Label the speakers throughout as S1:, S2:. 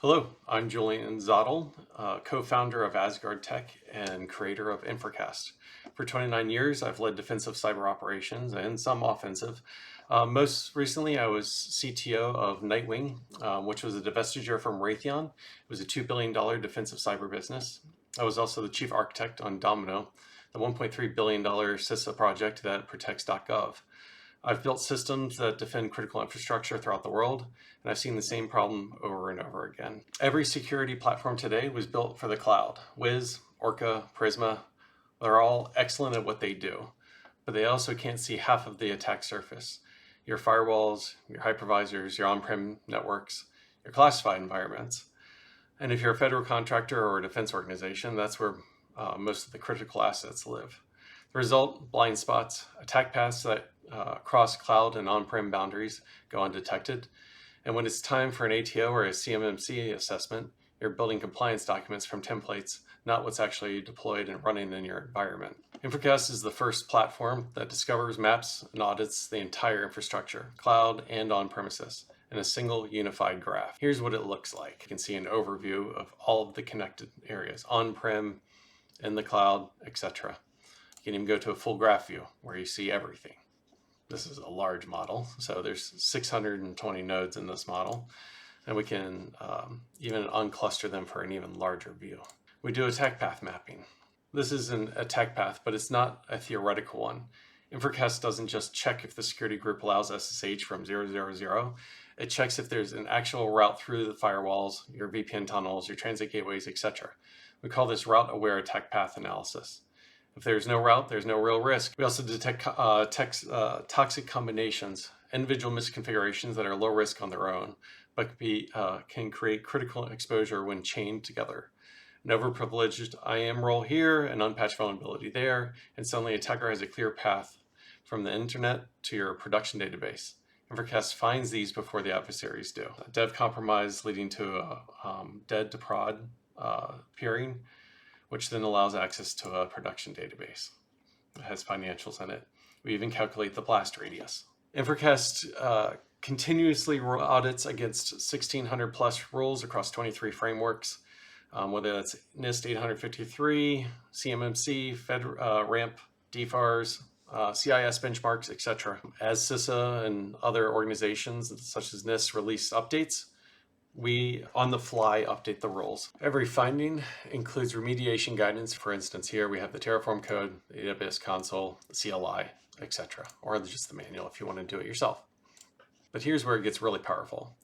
S1: Hello, I'm Julian Zottel, co-founder of AzgardTek and creator of Infracast. For 29 years, I've led defensive cyber operations and some offensive. Most recently, I was CTO of Nightwing, which was a divestiture from Raytheon. It was a $2 billion defensive cyber business. I was also the chief architect on Domino, the $1.3 billion CISA project that protects .gov. I've built systems that defend critical infrastructure throughout the world, and I've seen the same problem over and over again. Every security platform today was built for the cloud. Wiz, Orca, Prisma, they're all excellent at what they do, but they also can't see half of the attack surface. Your firewalls, your hypervisors, your on-prem networks, your classified environments. And if you're a federal contractor or a defense organization, that's where most of the critical assets live. The result, blind spots, attack paths that cross cloud and on-prem boundaries go undetected. And when it's time for an ATO or a CMMC assessment, you're building compliance documents from templates, not what's actually deployed and running in your environment. Infracast is the first platform that discovers, maps, and audits the entire infrastructure, cloud and on-premises, in a single unified graph. Here's what it looks like. You can see an overview of all of the connected areas, on-prem, in the cloud, etc. You can even go to a full graph view where you see everything. This is a large model, so there's 620 nodes in this model, and we can even uncluster them for an even larger view. We do attack path mapping. This is an attack path, but it's not a theoretical one. Infracast doesn't just check if the security group allows SSH from 000. It checks if there's an actual route through the firewalls, your VPN tunnels, your transit gateways, etc. We call this route-aware attack path analysis. If there's no route, there's no real risk. We also detect toxic combinations, individual misconfigurations that are low risk on their own, but can create critical exposure when chained together. An overprivileged IAM role here, an unpatched vulnerability there, and suddenly an attacker has a clear path from the internet to your production database. Infracast finds these before the adversaries do. A dev compromise leading to a dead to prod peering, which then allows access to a production database. It has financials in it. We even calculate the blast radius. Infracast continuously audits against 1,600 plus rules across 23 frameworks, whether that's NIST 853, CMMC, RAMP, DFARS, CIS benchmarks, etc. As CISA and other organizations such as NIST release updates, we, on the fly, update the rules. Every finding includes remediation guidance. For instance, here we have the Terraform code, the AWS console, the CLI, etc. Or just the manual if you want to do it yourself. But here's where it gets really powerful.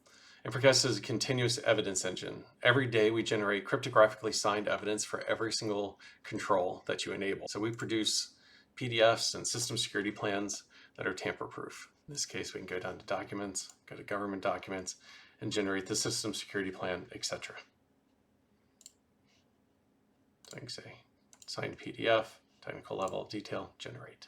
S1: Infracast is a continuous evidence engine. Every day we generate cryptographically signed evidence for every single control that you enable. So we produce PDFs and system security plans that are tamper-proof. In this case, we can go down to documents, go to government documents, and generate the system security plan, etc. So I can say signed PDF, technical level, detail, generate.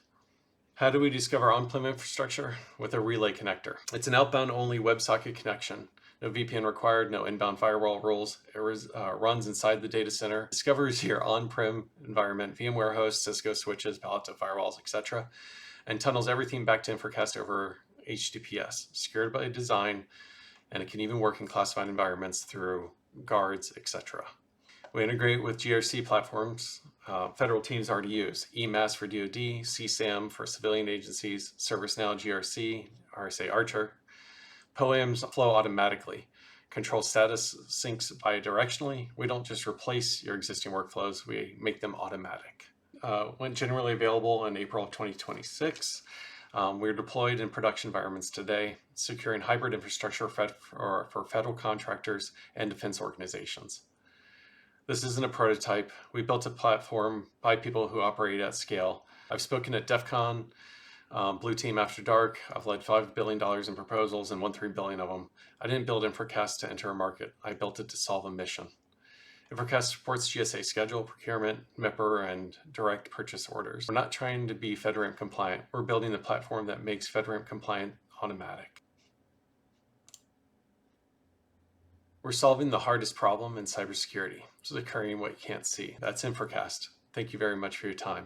S1: How do we discover on-prem infrastructure? With a relay connector. It's an outbound only WebSocket connection. No VPN required, no inbound firewall rules. It runs inside the data center. Discovers your on-prem environment, VMware hosts, Cisco switches, Palo Alto firewalls, etc. And tunnels everything back to Infracast over HTTPS, secured by design, and it can even work in classified environments through guards, etc. We integrate with GRC platforms federal teams already use. EMAS for DoD, CSAM for civilian agencies, ServiceNow GRC, RSA Archer. POAMs flow automatically. Control status syncs bidirectionally. We don't just replace your existing workflows, we make them automatic. Went generally available in April of 2026. We're deployed in production environments today, securing hybrid infrastructure for federal contractors and defense organizations. This isn't a prototype. We built a platform by people who operate at scale. I've spoken at DEF CON, Blue Team After Dark. I've led $5 billion in proposals and won $3 billion of them. I didn't build Infracast to enter a market. I built it to solve a mission. Infracast supports GSA schedule, procurement, MIPR, and direct purchase orders. We're not trying to be FedRAMP compliant. We're building the platform that makes FedRAMP compliant automatic. We're solving the hardest problem in cybersecurity, which is occurring what you can't see. That's Infracast. Thank you very much for your time.